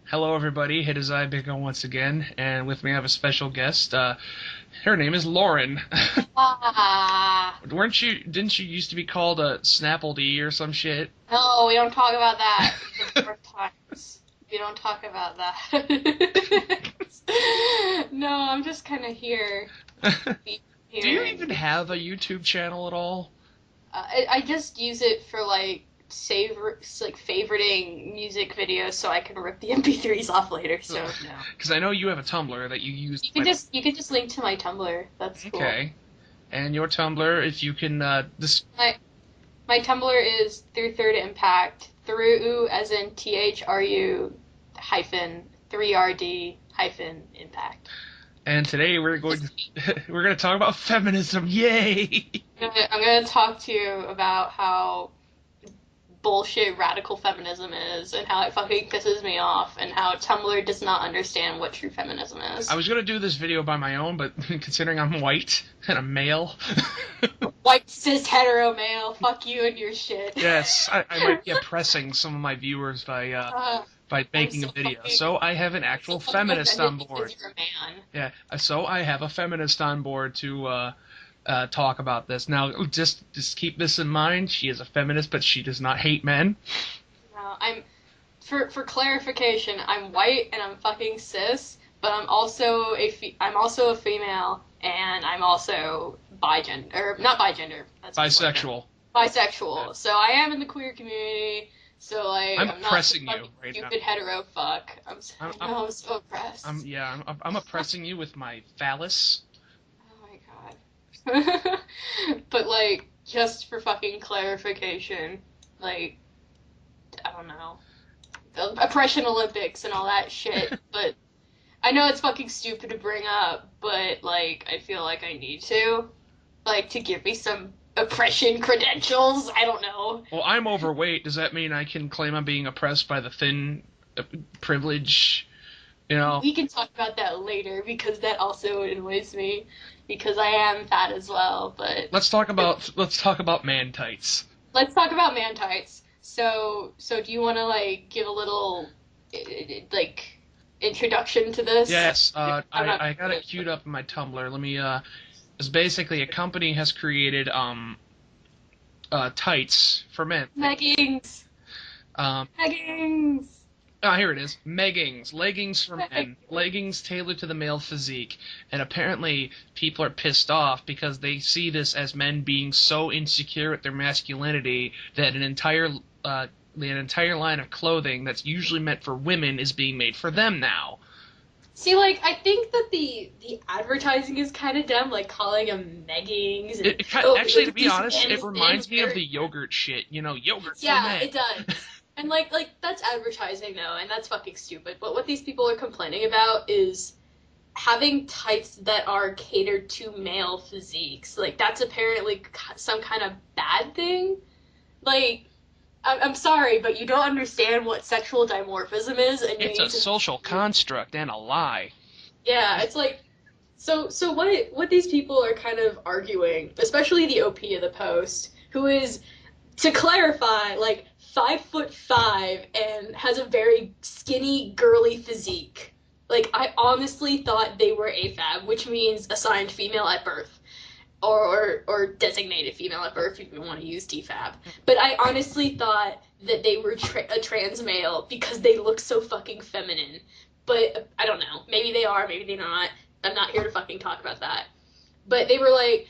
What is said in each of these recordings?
Hello, everybody. It is I, BigAl, once again, and with me I have a special guest. Her name is Lauren. Ah, Didn't you used to be called a Snapple-D or some shit? no, we don't talk about that. The dark times. We don't talk about that. No, I'm just kind of here, Do you here, even and have a YouTube channel at all? I just use it for like favoriting music videos so I can rip the MP3s off later. So no, Because I know you have a Tumblr that you use quite you can just link to my Tumblr. That's cool. okay. And your Tumblr, if you can, My my Tumblr is through third impact through as in THRU hyphen 3RD hyphen impact. and today we're going to talk about feminism. Yay! I'm gonna talk to you about how bullshit radical feminism is and how it fucking pisses me off and how Tumblr does not understand what true feminism I is. was going to do this video by my own, but considering I'm white and a male, White cis hetero male, fuck you and your shit. yes, I might be oppressing some of my viewers uh, by I'm making a so video. fucking So I have an I'm so actual fucking feminist offended on board. because you're a man. Yeah, so I have a feminist on board to talk about this. Now, just keep this in mind. She is a feminist, but she does not hate men. I'm for clarification, I'm white and I'm fucking cis, but I'm also a female and I'm also bigender, or not bigender. That's unfortunate. Bisexual. Bisexual. So I am in the queer community. So like I'm I'm not some oppressing you fucking right now. stupid hetero fuck. I'm, I I'm, know I'm so oppressed. I'm oppressing you with my phallus. Oh my god. But like just for fucking clarification, like I don't know. The oppression Olympics and all that shit, but I know it's fucking stupid to bring up, but like I feel like I need to, like to give me some oppression credentials. I don't know. Well, I'm overweight. Does that mean I can claim I'm being oppressed by the thin privilege? You know, We can talk about that later because that also annoys me because I am fat as well. But let's talk about man tights. let's talk about man tights. So do you want to like give a little like introduction to this? Yes, I'm not I got it queued up in my Tumblr. Let me it's basically a company has created tights for men. leggings, Um leggings. here it is. Leggings for men. Leggings tailored to the male physique. And apparently people are pissed off because they see this as men being so insecure with their masculinity that an entire line of clothing that's usually meant for women is being made for them now. See, like, I think that the advertising is kind of dumb, like calling them meggings and oh, Actually, look to at be these honest, it men reminds me of wearing. the yogurt shit. You know, yogurt for Yeah, men. it does. And like that's advertising though, and that's fucking stupid. But what these people are complaining about is having tights that are catered to male physiques. Like that's apparently some kind of bad thing. Like I'm sorry, but you don't understand what sexual dimorphism is, and you It's a need to. social construct and a lie. Yeah, it's like so what these people are kind of arguing, especially the OP of the post, who is to clarify, like 5'5" and has a very skinny, girly physique. Like I honestly thought they were AFAB, which means assigned female at birth. Or designated female at birth if you want to use DFAB. But I honestly thought that they were a trans male because they look so fucking feminine. But I don't know. Maybe they are, maybe they're not. I'm not here to fucking talk about that. But they were like,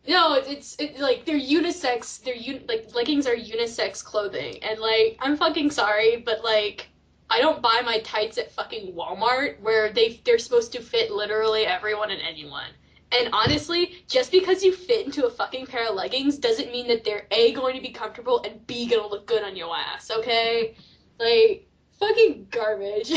no, it's like they're unisex. Like leggings are unisex clothing, and like I'm fucking sorry, but like I don't buy my tights at fucking Walmart where they're supposed to fit literally everyone and anyone. And honestly, just because you fit into a fucking pair of leggings doesn't mean that they're A, going to be comfortable, and B, gonna look good on your ass, okay? Like, fucking garbage.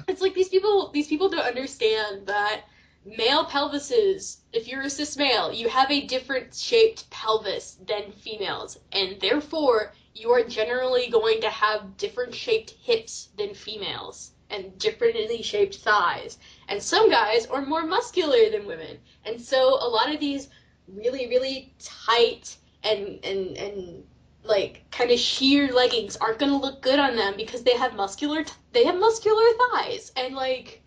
It's like these people don't understand that male pelvises, if you're a cis male, you have a different shaped pelvis than females, and therefore you are generally going to have different shaped hips than females and differently shaped thighs. And some guys are more muscular than women. And so a lot of these really, really tight and like kind of sheer leggings aren't gonna look good on them because they have muscular thighs, and like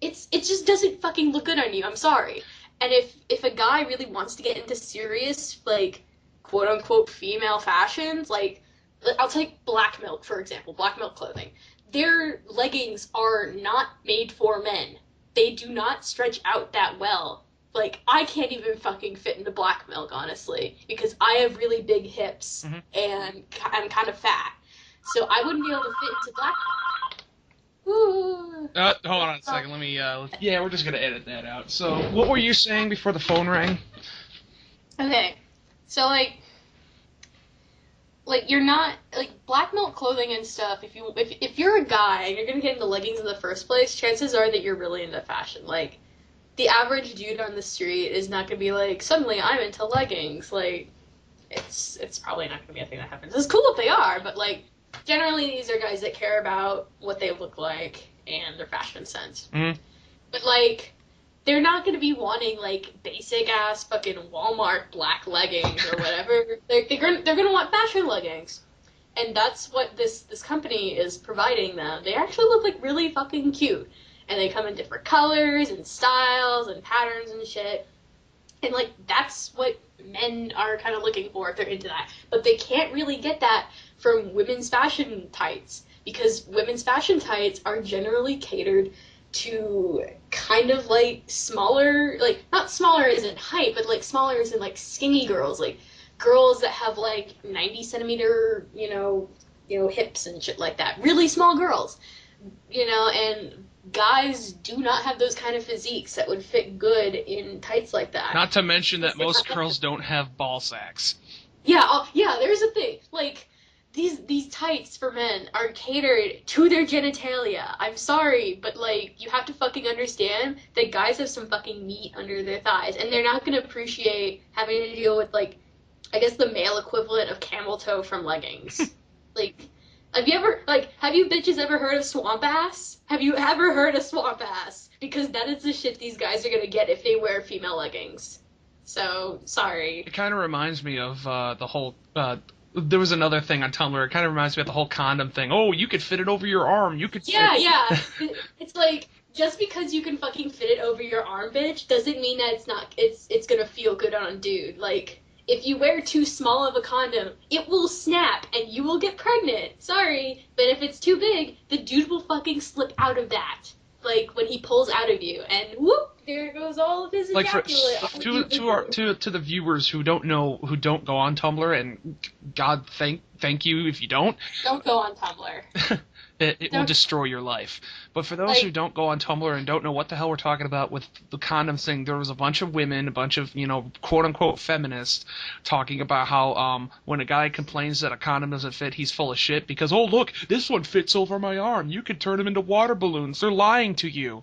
it just doesn't fucking look good on you. I'm sorry. And if a guy really wants to get into serious like quote unquote female fashions, like I'll take Black Milk for example, Black Milk clothing. Their leggings are not made for men. They do not stretch out that well. Like I can't even fucking fit into Black Milk honestly because I have really big hips and I'm kind of fat. So I wouldn't be able to fit into Black Ooh. Hold on a second. Let me. Yeah, we're just gonna edit that out. So, what were you saying before the phone rang? Okay, so like you're not like Black Milk clothing and stuff. If you're a guy and you're gonna get into leggings in the first place, chances are that you're really into fashion. Like the average dude on the street is not gonna be like suddenly I'm into leggings. Like it's probably not gonna be a thing that happens. It's cool if they are, but like generally these are guys that care about what they look like and their fashion sense. Mm-hmm. But like they're not gonna be wanting like basic ass fucking Walmart black leggings or whatever. They're gonna want fashion leggings, and that's what this company is providing them. They actually look like really fucking cute, and they come in different colors and styles and patterns and shit. And like that's what men are kind of looking for if they're into that. But they can't really get that from women's fashion tights because women's fashion tights are generally catered to kind of like smaller, like not smaller as in height, but like smaller as in like skinny girls, like girls that have like 90 centimeter, hips and shit like that. Really small girls, and guys do not have those kind of physiques that would fit good in tights like that. Not to mention that most girls don't have ball sacks. Yeah, yeah, there's a thing. Like, these tights for men are catered to their genitalia. I'm sorry, but like you have to fucking understand that guys have some fucking meat under their thighs, and they're not gonna appreciate having to deal with like, I guess the male equivalent of camel toe from leggings. Like, have you bitches ever heard of swamp ass? Have you ever heard of swamp ass? Because that is the shit these guys are gonna get if they wear female leggings. So, sorry. It kind of reminds me of the whole. There was another thing on Tumblr. It kind of reminds me of the whole condom thing. Oh, you could fit it over your arm. You could. Yeah, yeah. It's like just because you can fucking fit it over your arm, bitch, doesn't mean that it's gonna feel good on a dude. Like if you wear too small of a condom, it will snap and you will get pregnant. Sorry, but if it's too big, the dude will fucking slip out of that. Like when he pulls out of you, and whoop, there goes all of his ejaculate. To the viewers who don't go on Tumblr, and God thank you if you don't. Don't go on Tumblr. It will destroy your life. But for those who don't go on Tumblr and don't know what the hell we're talking about with the condom thing, there was a bunch of women, a bunch of, quote-unquote feminists, talking about how when a guy complains that a condom doesn't fit, he's full of shit because, oh, look, this one fits over my arm. You could turn them into water balloons. They're lying to you.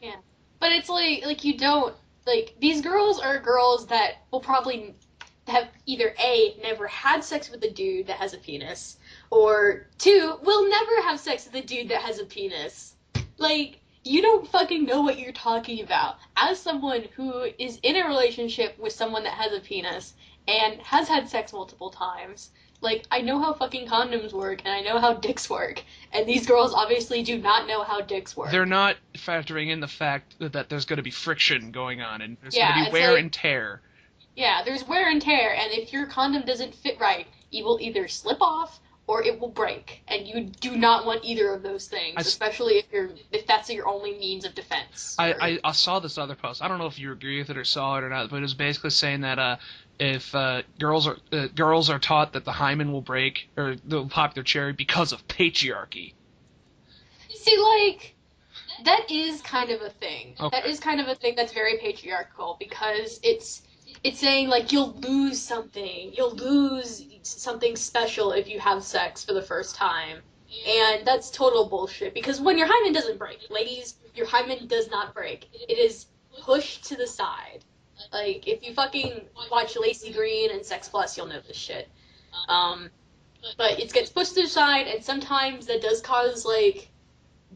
Yeah. But it's like you don't, like, these girls are girls that will probably have either A, never had sex with a dude that has a penis, or 2, will never have sex with a dude that has a penis. Like, you don't fucking know what you're talking about. As someone who is in a relationship with someone that has a penis and has had sex multiple times, like, I know how fucking condoms work and I know how dicks work. And these girls obviously do not know how dicks work. They're not factoring in the fact that there's going to be friction going on and there's going to be wear and tear. Yeah, there's wear and tear, and if your condom doesn't fit right, it will either slip off or it will break, and you do not want either of those things, especially if that's your only means of defense. I saw this other post. I don't know if you agree with it or saw it or not, but it was basically saying that if girls are taught that the hymen will break or they'll pop their cherry because of patriarchy. See, like, that is kind of a thing. Okay. That is kind of a thing that's very patriarchal because it's saying, like, you'll lose something. You'll lose something special if you have sex for the first time. And that's total bullshit. Because when your hymen doesn't break, ladies, your hymen does not break. It is pushed to the side. Like, if you fucking watch Lacey Green and Sex Plus, you'll know this shit. But it gets pushed to the side, and sometimes that does cause, like,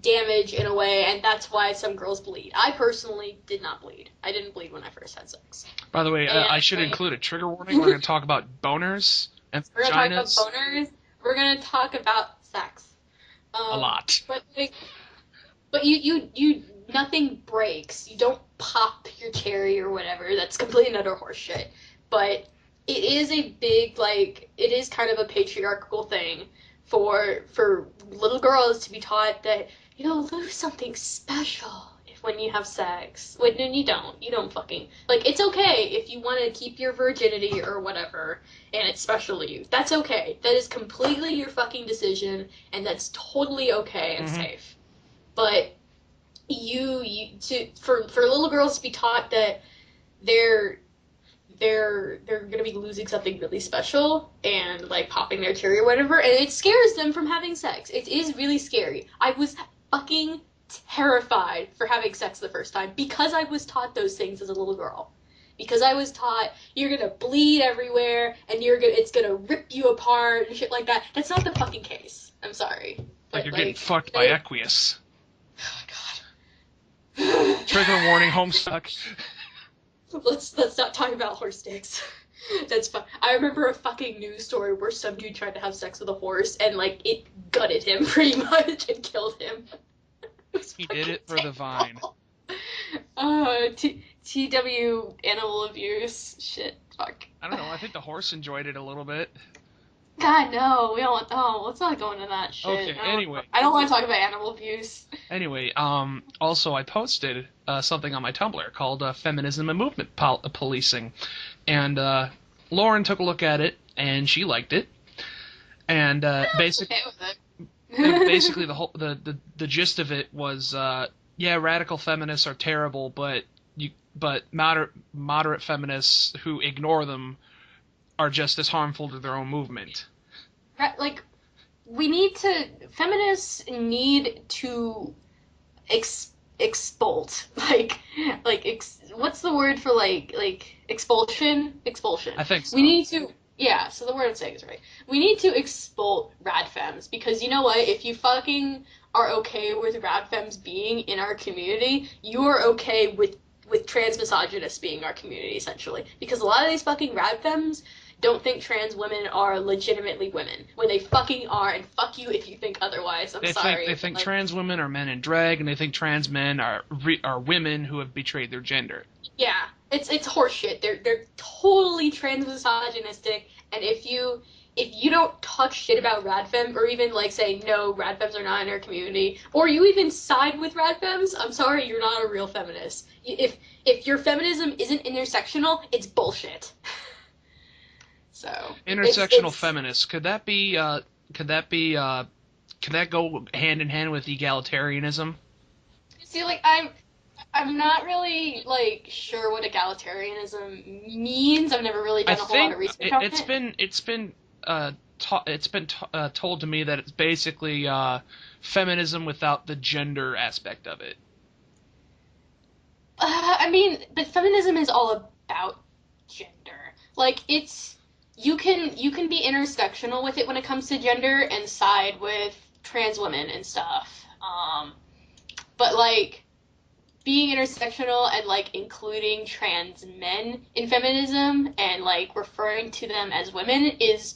damage in a way, and that's why some girls bleed. I personally did not bleed. I didn't bleed when I first had sex. By the way, I should include a trigger warning. We're going to talk about boners And We're gonna talk about vaginas, boners. We're gonna talk about sex. a lot. But like, but nothing breaks. You don't pop your cherry or whatever. That's completely and utter horseshit. But it is a big, like, it is kind of a patriarchal thing for little girls to be taught that you'll lose something special if when you have sex. When you don't fucking, like, it's okay if you want to keep your virginity or whatever and it's special to you. That's okay. That is completely your fucking decision and that's totally okay and safe. But for little girls to be taught that they're gonna be losing something really special and like popping their cherry or whatever, and it scares them from having sex. It is really scary. I was fucking terrified for having sex the first time because I was taught those things as a little girl. Because I was taught you're gonna bleed everywhere and it's gonna rip you apart and shit like that. That's not the fucking case. I'm sorry. Like you're getting fucked by Equius. Oh god. Trigger warning, Homestuck. Let's not talk about horse dicks. That's fun. I remember a fucking news story where some dude tried to have sex with a horse and like it gutted him pretty much and killed him. He did it for the vine. TW animal abuse. Shit. Fuck. I don't know. I think the horse enjoyed it a little bit. God, no. We don't want. Oh, let's not go into that shit. Okay. Anyway. I don't want to talk about animal abuse. Anyway. Also, I posted something on my Tumblr called Feminism and Movement Policing, and Lauren took a look at it and she liked it, and basically. Okay with it. And basically, the gist of it was, yeah, radical feminists are terrible, but moderate feminists who ignore them are just as harmful to their own movement. Like, feminists need to expult, what's the word for expulsion? Expulsion. I think so. We need to. Yeah, so the word I'm saying is right. We need to expult radfems because you know what? If you fucking are okay with radfems being in our community, you are okay with trans misogynists being in our community, essentially. Because a lot of these fucking radfems don't think trans women are legitimately women when they fucking are, and fuck you if you think otherwise. I'm sorry. They think trans women are men in drag, and they think trans men are women who have betrayed their gender. Yeah, it's horseshit. They're totally trans misogynistic, and if you don't talk shit about radfem or even like say no, radfems are not in our community, or you even side with radfems, I'm sorry, you're not a real feminist. If your feminism isn't intersectional, it's bullshit. So intersectional feminists, could that go hand in hand with egalitarianism? See, like I'm not really like sure what egalitarianism means. I've never really done a whole lot of research on it. It's been told to me that it's basically feminism without the gender aspect of it. I mean, but feminism is all about gender. Like you can be intersectional with it when it comes to gender and side with trans women and stuff. But like being intersectional and like including trans men in feminism and like referring to them as women is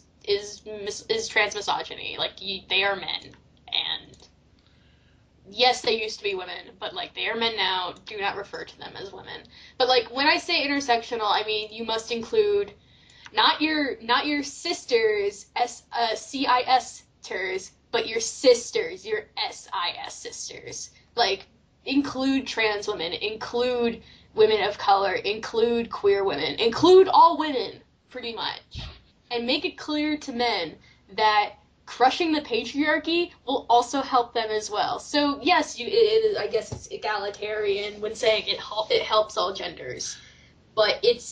trans misogyny. Like they are men, and yes, they used to be women, but like they are men now. Do not refer to them as women. But like when I say intersectional, I mean you must include not your sisters cis-ters, but your sisters, your sis sisters. Like include trans women, include women of color, include queer women, include all women, pretty much. And make it clear to men that crushing the patriarchy will also help them as well. So yes, I guess it's egalitarian when saying it helps all genders, but it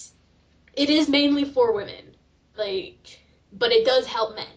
is mainly for women, but it does help men.